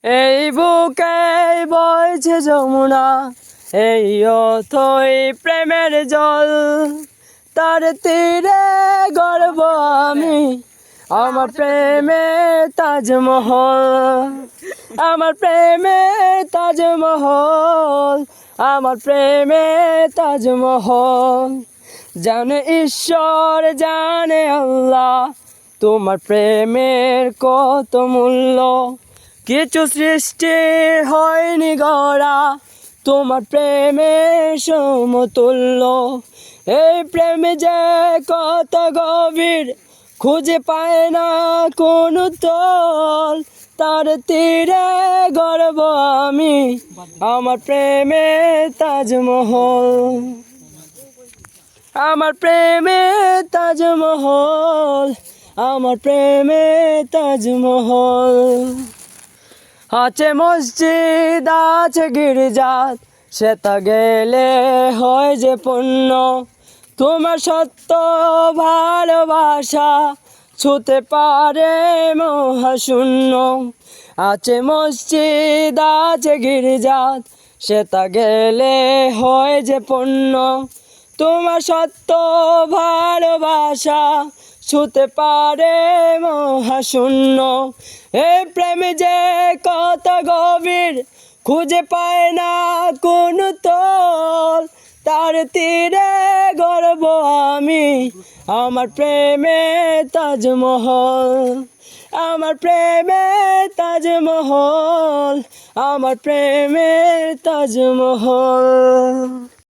এই বুকে বইছে যমুনা, এই অথই প্রেমের জল। তার তীরে গর্ব আমি, আমার প্রেমের তাজমহল। আমার প্রেমের তাজমহল, আমার প্রেমের তাজমহল। জানে ঈশ্বর, জানে আল্লাহ, তোমার প্রেমের কত মূল্য। কিছু সৃষ্টি হয়নি গড়া তোমার প্রেমের সমতুল্য। এই প্রেমে যে কত গভীর, খুঁজে পায় না কোনো তল। তার তীরে গর্ব আমি, আমার প্রেমের তাজমহল। আমার প্রেমের তাজমহল, আমার প্রেমের তাজমহল। আছে মসজিদ, আছে গির্জা, সেটা গেলে হয় যে পুণ্য। তোমার সত্য ভালোবাসা ছুতে পারে মহাশূন্য। আছে মসজিদ, আছে গির্জা, সেটা গেলে হয় যে পুণ্য। তোমার সত্য ভালোবাসা ছুতে পারে মহাশূন্য। এই প্রেমে যে কত গভীর, খুঁজে পায় না কোন তল। তার তীরে গর্ব আমি, আমার প্রেমের তাজমহল। আমার প্রেমের তাজমহল, আমার প্রেমের তাজমহল।